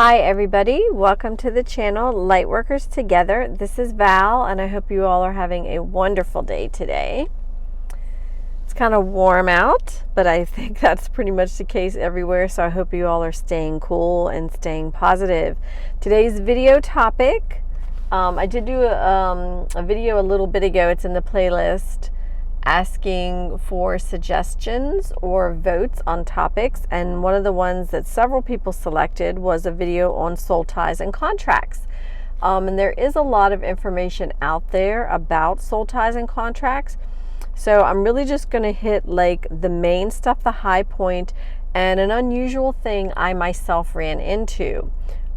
Hi everybody, welcome to the channel Lightworkers Together. This is Val and I hope you all are having a wonderful day today. It's kind of warm out, but I think that's pretty much the case everywhere, so I hope you all are staying cool and staying positive. Today's video topic, I did do a video a little bit ago. It's in the playlist, asking for suggestions or votes on topics, and one of the ones that several people selected was a video on soul ties and contracts. And there is a lot of information out there about soul ties and contracts, so I'm really just going to hit like the main stuff, the high point, and an unusual thing I myself ran into,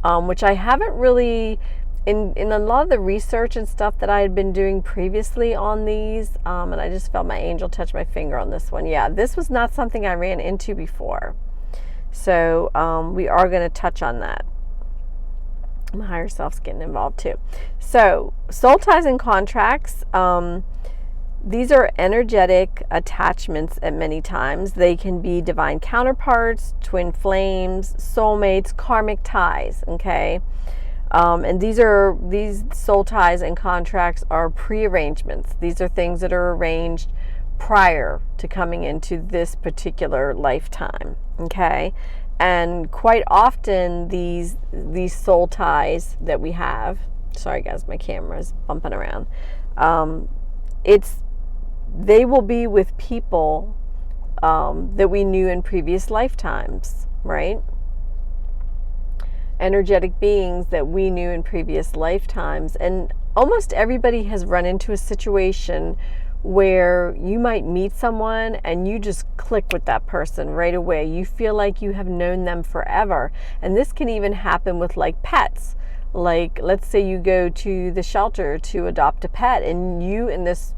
which I haven't really in a lot of the research and stuff that I had been doing previously on these, and I just felt my angel touch my finger on this one. Yeah, this was not something I ran into before. So we are going to touch on that. My higher self's getting involved too. So soul ties and contracts, these are energetic attachments at many times. They can be divine counterparts, twin flames, soulmates, karmic ties, okay? And these soul ties and contracts are pre-arrangements. These are things that are arranged prior to coming into this particular lifetime, okay? And quite often these soul ties that we have, sorry guys, my camera is bumping around, they will be with people that we knew in previous lifetimes, right? Energetic beings that we knew in previous lifetimes. And almost everybody has run into a situation where you might meet someone and you just click with that person right away. You feel like you have known them forever. And this can even happen with like pets. Like, let's say you go to the shelter to adopt a pet, and you and this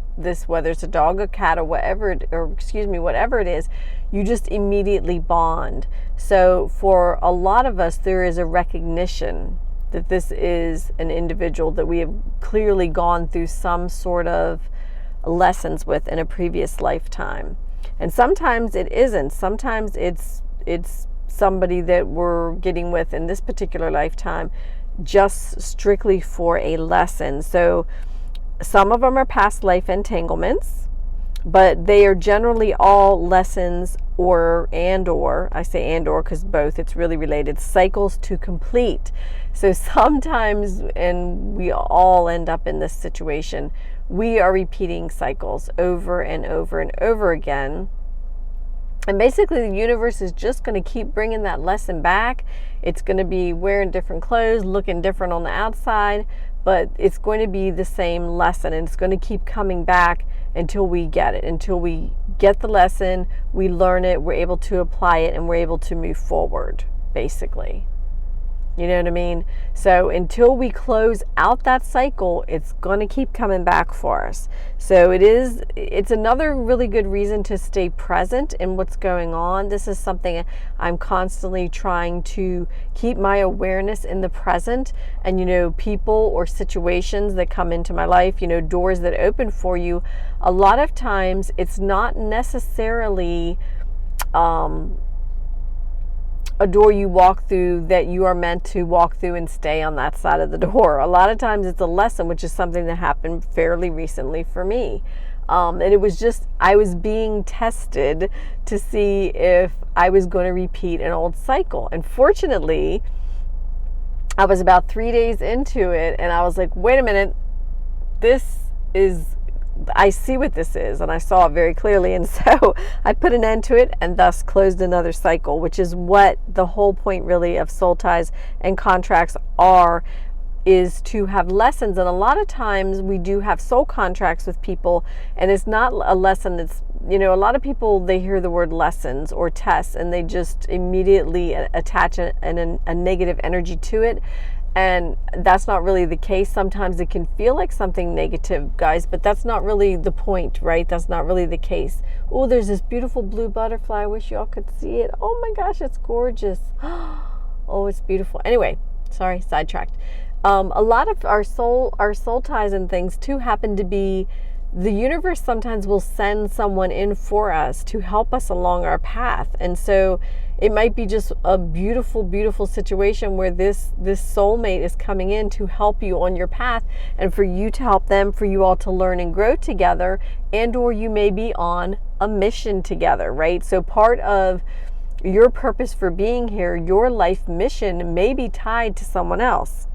whether it's a dog, a cat, or whatever it is, you just immediately bond. So for a lot of us, there is a recognition that this is an individual that we have clearly gone through some sort of lessons with in a previous lifetime. And sometimes it isn't. Sometimes it's somebody that we're getting with in this particular lifetime just strictly for a lesson. So some of them are past life entanglements, but they are generally all lessons or I say and or because both, it's really related, cycles to complete. So sometimes, and we all end up in this situation, we are repeating cycles over and over and over again. And basically the universe is just going to keep bringing that lesson back. It's going to be wearing different clothes, looking different on the outside, but it's going to be the same lesson, and it's going to keep coming back until we get it, until we get the lesson, we learn it, we're able to apply it, and we're able to move forward, basically. You know what I mean? So until we close out that cycle, it's going to keep coming back for us. So it's another really good reason to stay present in what's going on. This is something I'm constantly trying to keep my awareness in the present. And, people or situations that come into my life, doors that open for you, a lot of times it's not necessarily a door you walk through that you are meant to walk through and stay on that side of the door. A lot of times it's a lesson, which is something that happened fairly recently for me. And it was just, I was being tested to see if I was going to repeat an old cycle. And fortunately, I was about 3 days into it, and I was like, wait a minute, I see what this is, and I saw it very clearly, and so I put an end to it and thus closed another cycle, which is what the whole point really of soul ties and contracts is to have lessons. And a lot of times we do have soul contracts with people, and it's not a lesson. It's, a lot of people, they hear the word lessons or tests and they just immediately attach a negative energy to it. And that's not really the case. Sometimes it can feel like something negative, guys, but that's not really the point, right? That's not really the case. Oh, there's this beautiful blue butterfly. I wish y'all could see it. Oh my gosh, it's gorgeous. Oh, it's beautiful. Anyway, sorry, sidetracked. A lot of our soul ties and things too happen to be the universe sometimes will send someone in for us to help us along our path. And so it might be just a beautiful, beautiful situation where this soulmate is coming in to help you on your path, and for you to help them, for you all to learn and grow together, and or you may be on a mission together, right? So part of your purpose for being here, your life mission, may be tied to someone else.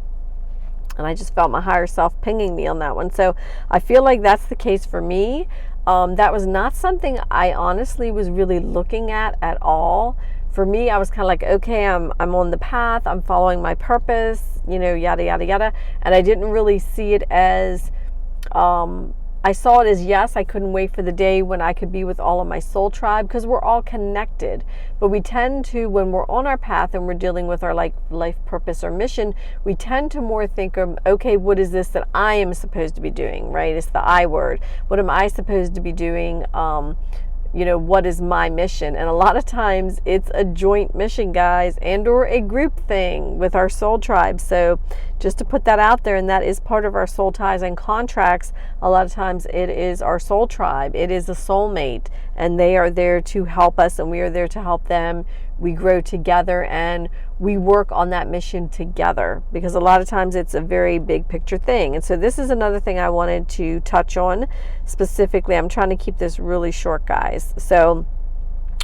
And I just felt my higher self pinging me on that one. So I feel like that's the case for me. That was not something I honestly was really looking at all. For me, I was kind of like, okay, I'm on the path, I'm following my purpose, yada, yada, yada. And I didn't really see it as, I saw it as, yes, I couldn't wait for the day when I could be with all of my soul tribe, because we're all connected. But we tend to, when we're on our path and we're dealing with our life purpose or mission, we tend to more think of, okay, what is this that I am supposed to be doing, right? It's the I word. What am I supposed to be doing? What is my mission? And a lot of times it's a joint mission, guys, and or a group thing with our soul tribe. So just to put that out there, and that is part of our soul ties and contracts. A lot of times it is our soul tribe. It is a soulmate, and they are there to help us, and we are there to help them. We grow together and we work on that mission together, because a lot of times it's a very big picture thing. And so this is another thing I wanted to touch on specifically. I'm trying to keep this really short, guys. So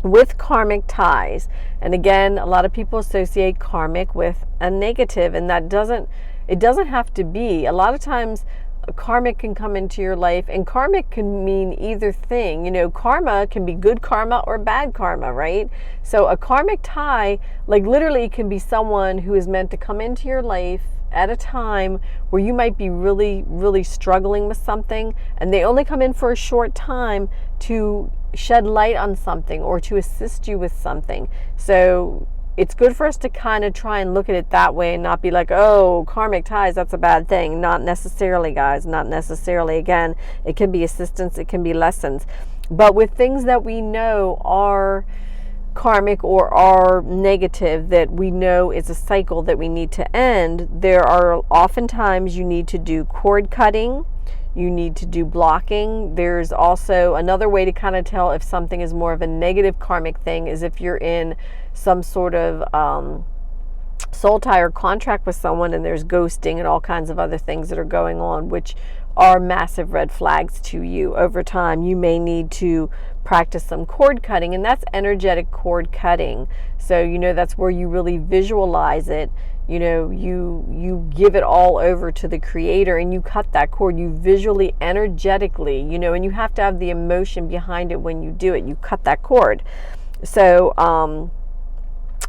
with karmic ties, and again, a lot of people associate karmic with a negative, and it doesn't have to be. A lot of times karmic can come into your life, and karmic can mean either thing. Karma can be good karma or bad karma, right? So a karmic tie, like literally, can be someone who is meant to come into your life at a time where you might be really, really struggling with something, and they only come in for a short time to shed light on something or to assist you with something. So it's good for us to kind of try and look at it that way and not be like, oh, karmic ties, that's a bad thing. Not necessarily, guys, not necessarily. Again, it can be assistance, it can be lessons. But with things that we know are karmic or are negative, that we know is a cycle that we need to end, there are oftentimes you need to do cord cutting. You need to do blocking. There's also another way to kind of tell if something is more of a negative karmic thing is if you're in some sort of soul tie or contract with someone and there's ghosting and all kinds of other things that are going on, which are massive red flags to you. Over time, you may need to practice some cord cutting, and that's energetic cord cutting. So, that's where you really visualize it. You give it all over to the creator and you cut that cord. You visually, energetically, and you have to have the emotion behind it when you do it. You cut that cord. So,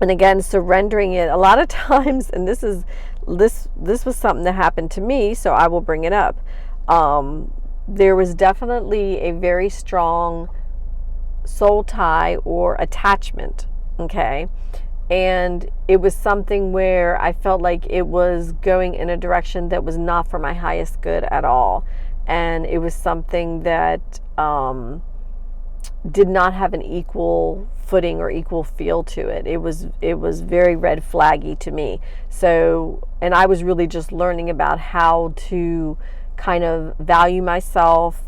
and again, surrendering it a lot of times, and this was something that happened to me, so I will bring it up. There was definitely a very strong soul tie or attachment, okay? And it was something where I felt like it was going in a direction that was not for my highest good at all. And it was something that did not have an equal footing or equal feel to it. It was very red flaggy to me. So, and I was really just learning about how to kind of value myself,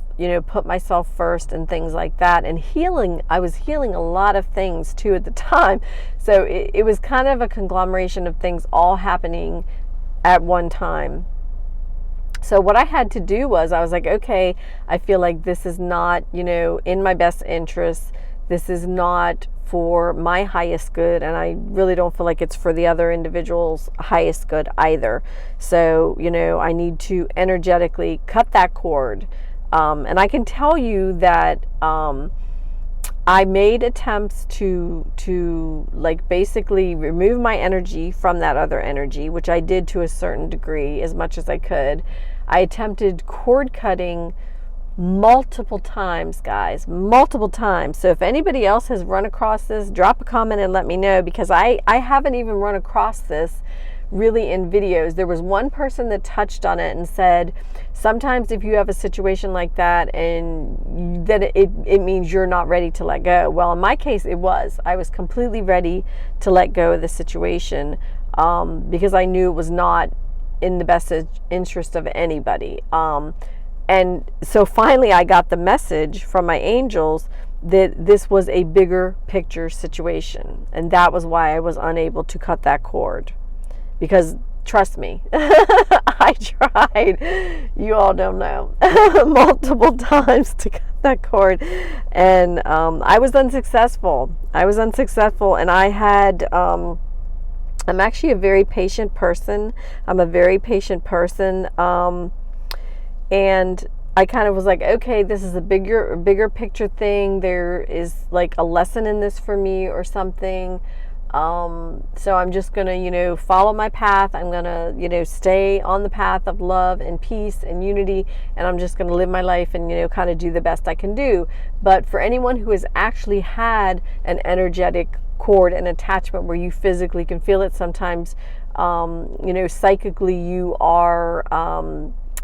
put myself first and things like that. And healing, I was healing a lot of things too at the time. So it was kind of a conglomeration of things all happening at one time. So what I had to do was, I was like, okay, I feel like this is not, in my best interest. This is not for my highest good, and I really don't feel like it's for the other individual's highest good either. So, I need to energetically cut that cord. And I can tell you that I made attempts to like basically remove my energy from that other energy, which I did to a certain degree as much as I could. I attempted cord cutting multiple times, guys, multiple times. So if anybody else has run across this, drop a comment and let me know, because I haven't even run across this really in videos. There was one person that touched on it and said, sometimes if you have a situation like that, and that it means you're not ready to let go. Well, in my case, I was completely ready to let go of the situation, because I knew it was not in the best interest of anybody. And so finally I got the message from my angels that this was a bigger picture situation. And that was why I was unable to cut that cord. Because trust me, I tried, you all don't know, multiple times to cut that cord. And I was unsuccessful. And I had, I'm actually a very patient person. And I kind of was like, okay, this is a bigger picture thing. There is like a lesson in this for me or something. So I'm just going to, follow my path. I'm going to, stay on the path of love and peace and unity. And I'm just going to live my life and, kind of do the best I can do. But for anyone who has actually had an energetic cord and attachment where you physically can feel it, sometimes, psychically you are,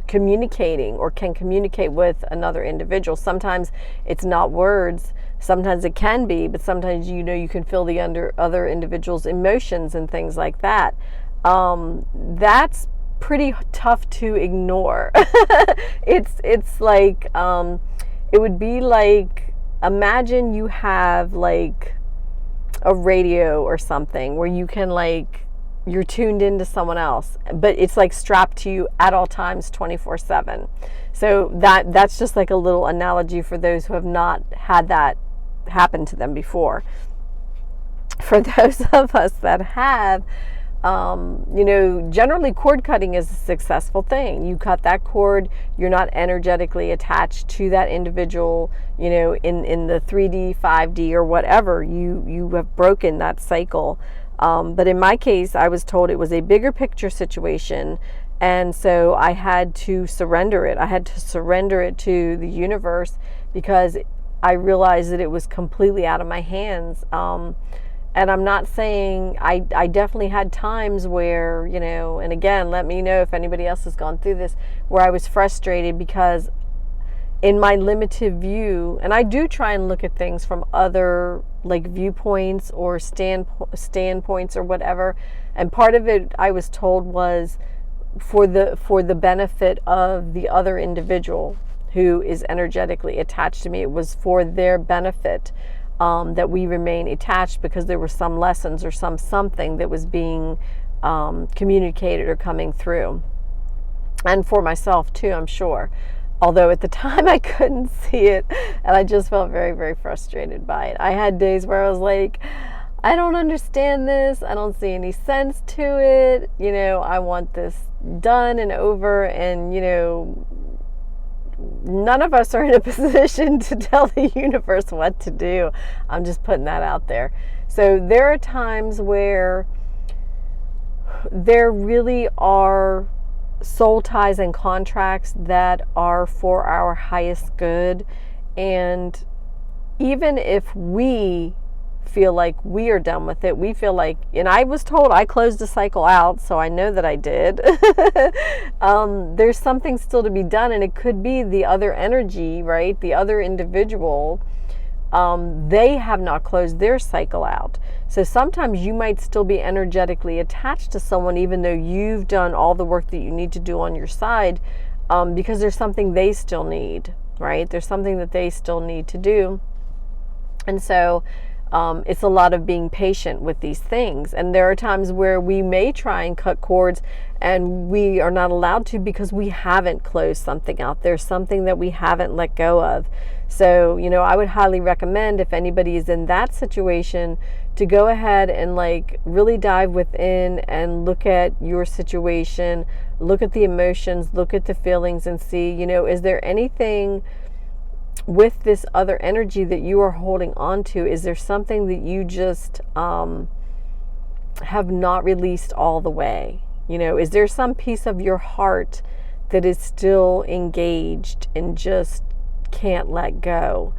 communicating or can communicate with another individual. Sometimes it's not words, sometimes it can be, but sometimes you can feel the other individual's emotions and things like that. That's pretty tough to ignore. It's like it would be like, imagine you have like a radio or something where you can you're tuned into someone else, but it's like strapped to you at all times 24/7. So that's just like a little analogy for those who have not had that happen to them before. For those of us that have, generally cord cutting is a successful thing. You cut that cord, you're not energetically attached to that individual, in the 3D, 5D or whatever. You have broken that cycle. But in my case, I was told it was a bigger picture situation. And so I had to surrender it. I had to surrender it to the universe because I realized that it was completely out of my hands. And I'm not saying, I definitely had times where, and again, let me know if anybody else has gone through this, where I was frustrated because in my limited view, and I do try and look at things from other viewpoints or standpoints or whatever. And part of it I was told was for the benefit of the other individual who is energetically attached to me. It was for their benefit that we remain attached because there were some lessons or something that was being communicated or coming through. And for myself too, I'm sure. Although at the time I couldn't see it, and I just felt very, very frustrated by it. I had days where I was like, I don't understand this. I don't see any sense to it. I want this done and over. And, none of us are in a position to tell the universe what to do. I'm just putting that out there. So there are times where there really are soul ties and contracts that are for our highest good. And even if we feel like we are done with it, we feel like, and I was told I closed the cycle out, so I know that I did. There's something still to be done, and it could be the other energy, right? The other individual, they have not closed their cycle out. So sometimes you might still be energetically attached to someone even though you've done all the work that you need to do on your side, because there's something they still need, right? There's something that they still need to do. And so it's a lot of being patient with these things. And there are times where we may try and cut cords and we are not allowed to because we haven't closed something out. There's something that we haven't let go of. So, I would highly recommend, if anybody is in that situation, to go ahead and really dive within and look at your situation, look at the emotions, look at the feelings, and see, is there anything with this other energy that you are holding on to? Is there something that you just have not released all the way? Is there some piece of your heart that is still engaged and just can't let go?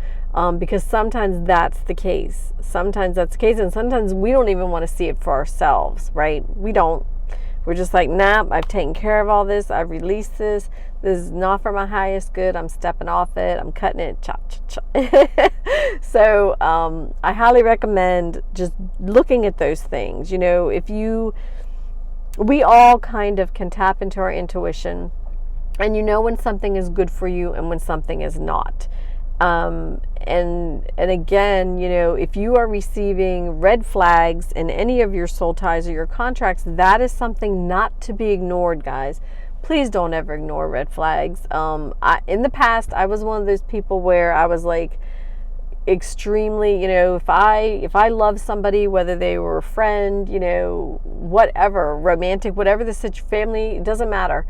Because sometimes that's the case. And sometimes we don't even want to see it for ourselves, right? We don't. We're just like, nah, I've taken care of all this. I've released this. This is not for my highest good. I'm stepping off it. I'm cutting it. Chop, chop, chop. So I highly recommend just looking at those things. We all kind of can tap into our intuition. And you know when something is good for you and when something is not. And again, you know, if you are receiving red flags in any of your soul ties or your contracts, that is something not to be ignored, guys. Please don't ever ignore red flags. In the past, I was one of those people where I was like extremely, you know, if I love somebody, whether they were a friend, you know, whatever, romantic, whatever the situation, family, it doesn't matter.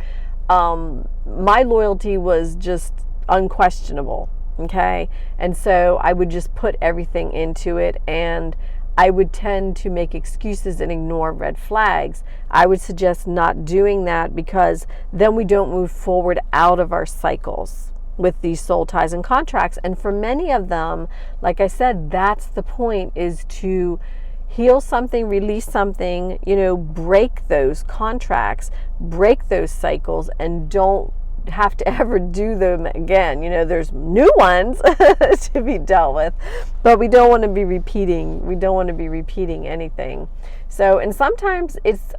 My loyalty was just unquestionable. Okay. And so I would just put everything into it, and I would tend to make excuses and ignore red flags. I would suggest not doing that, because then we don't move forward out of our cycles with these soul ties and contracts. And for many of them, like I said, that's the point, is to heal something, release something, you know, break those contracts, break those cycles, and don't have to ever do them again. You know, there's new ones to be dealt with, but we don't want to be repeating anything. So, and sometimes it's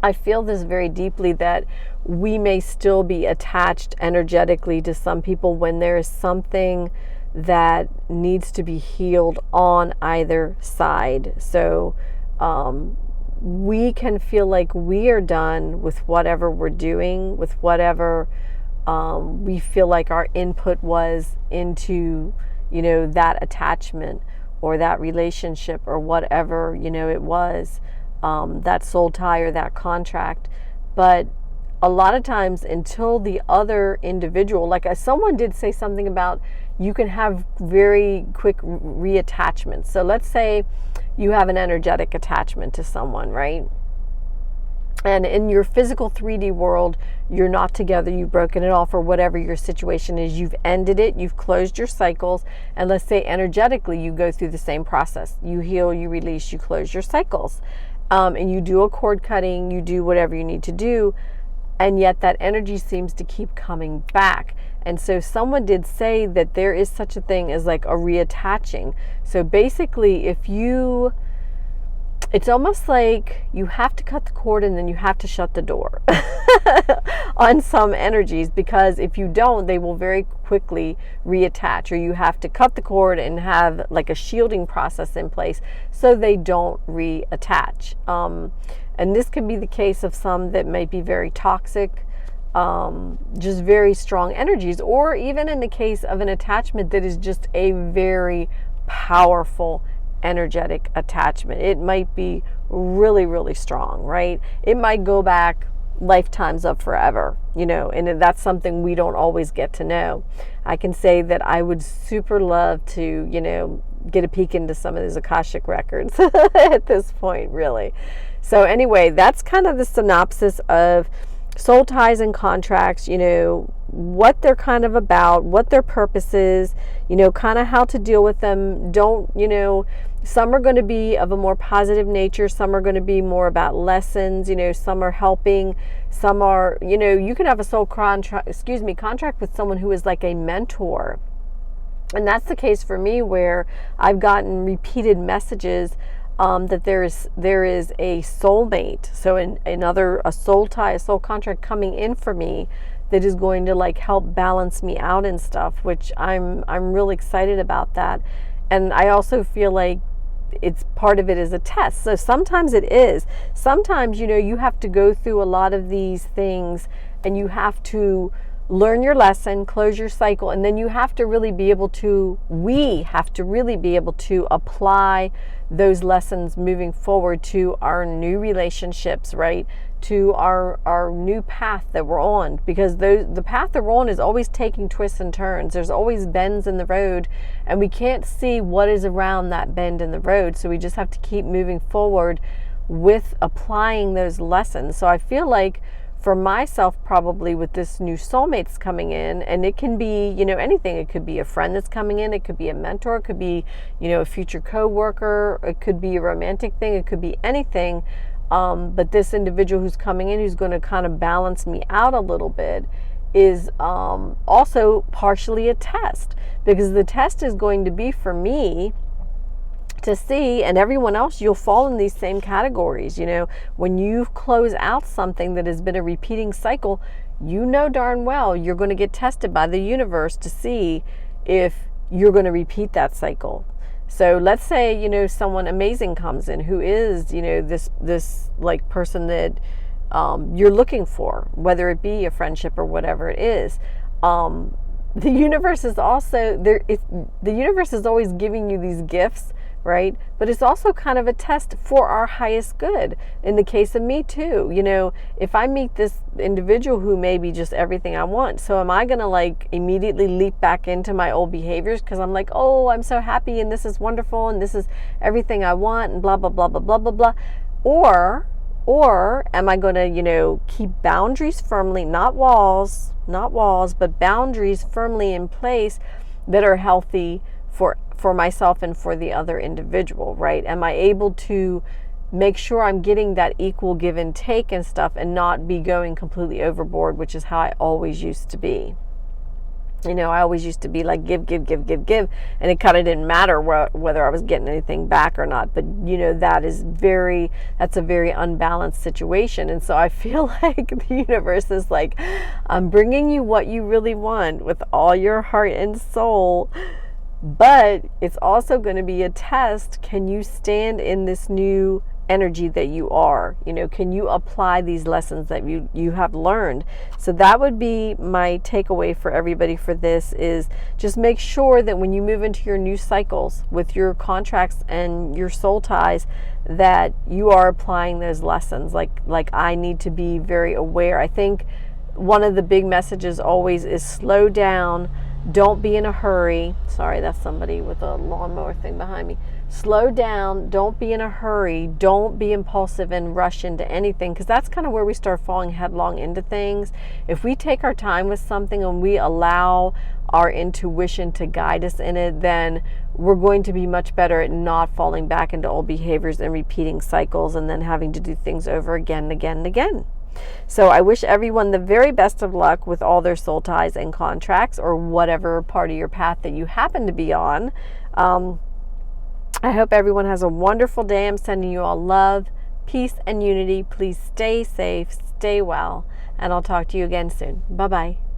I feel this very deeply, that we may still be attached energetically to some people when there is something that needs to be healed on either side. So we can feel like we are done with whatever we're doing, with whatever we feel like our input was into, you know, that attachment or that relationship or whatever, you know, it was, that soul tie or that contract. But a lot of times, until the other individual, like someone did say something about, you can have very quick reattachments. So let's say you have an energetic attachment to someone, right? And in your physical 3D world, you're not together, you've broken it off, or whatever your situation is, you've ended it, you've closed your cycles. And let's say energetically, you go through the same process. You heal, you release, you close your cycles. And you do a cord cutting, you do whatever you need to do. And yet that energy seems to keep coming back. And so someone did say that there is such a thing as like a reattaching. So basically, it's almost like you have to cut the cord and then you have to shut the door on some energies, because if you don't, they will very quickly reattach, or you have to cut the cord and have like a shielding process in place so they don't reattach. And this could be the case of some that might be very toxic, just very strong energies, or even in the case of an attachment that is just a very powerful energetic attachment. It might be really, really strong, right? It might go back lifetimes of forever, you know, and that's something we don't always get to know. I can say that I would super love to, you know, get a peek into some of those Akashic records at this point, really. So anyway, that's kind of the synopsis of soul ties and contracts, you know, what they're kind of about, what their purpose is, you know, kind of how to deal with them. Don't, you know, some are going to be of a more positive nature. Some are going to be more about lessons, you know, some are helping, some are, you know, you can have a soul contract with someone who is like a mentor. And that's the case for me, where I've gotten repeated messages that there is a soulmate, so a soul tie, a soul contract coming in for me that is going to like help balance me out and stuff, which I'm really excited about that. And I also feel like it's part of it is a test. So sometimes it is. Sometimes, you know, you have to go through a lot of these things and you have to learn your lesson, close your cycle, and then you have to really be able to, we have to really be able to apply those lessons moving forward to our new relationships, right? To our new path that we're on, because the path that we're on is always taking twists and turns. There's always bends in the road, and we can't see what is around that bend in the road. So we just have to keep moving forward with applying those lessons. So I feel like for myself, probably with this new soulmates coming in, and it can be, you know, anything. It could be a friend that's coming in. It could be a mentor. It could be, you know, a future co-worker. It could be a romantic thing. It could be anything. But this individual who's coming in, who's going to kind of balance me out a little bit, is also partially a test, because the test is going to be for me to see, and everyone else, you'll fall in these same categories. You know, when you close out something that has been a repeating cycle, you know darn well you're going to get tested by the universe to see if you're going to repeat that cycle. So let's say, someone amazing comes in who is, this like person that you're looking for, whether it be a friendship or whatever it is. The universe is also there. The universe is always giving you these gifts, right? But it's also kind of a test for our highest good. In the case of me too, if I meet this individual who may be just everything I want, so am I going to like immediately leap back into my old behaviors because I'm like, oh, I'm so happy and this is wonderful and this is everything I want and blah, blah, blah, blah, blah, blah, blah. Or am I going to, keep boundaries firmly, not walls, but boundaries firmly in place that are healthy for myself and for the other individual, right? Am I able to make sure I'm getting that equal give and take and stuff and not be going completely overboard, which is how I always used to be. I always used to be like give, and it kind of didn't matter whether I was getting anything back or not. But that's a very unbalanced situation. And so I feel like the universe is like, I'm bringing you what you really want with all your heart and soul, but it's also going to be a test. Can you stand in this new energy that you are? Can you apply these lessons that you have learned? So that would be my takeaway for everybody for this, is just make sure that when you move into your new cycles with your contracts and your soul ties, that you are applying those lessons. Like I need to be very aware. I think one of the big messages always is slow down. Don't be in a hurry. Sorry, that's somebody with a lawnmower thing behind me. Slow down. Don't be in a hurry. Don't be impulsive and rush into anything, because that's kind of where we start falling headlong into things. If we take our time with something and we allow our intuition to guide us in it, then we're going to be much better at not falling back into old behaviors and repeating cycles and then having to do things over again and again and again. So I wish everyone the very best of luck with all their soul ties and contracts, or whatever part of your path that you happen to be on. I hope everyone has a wonderful day. I'm sending you all love, peace, and unity. Please stay safe, stay well, and I'll talk to you again soon. Bye-bye.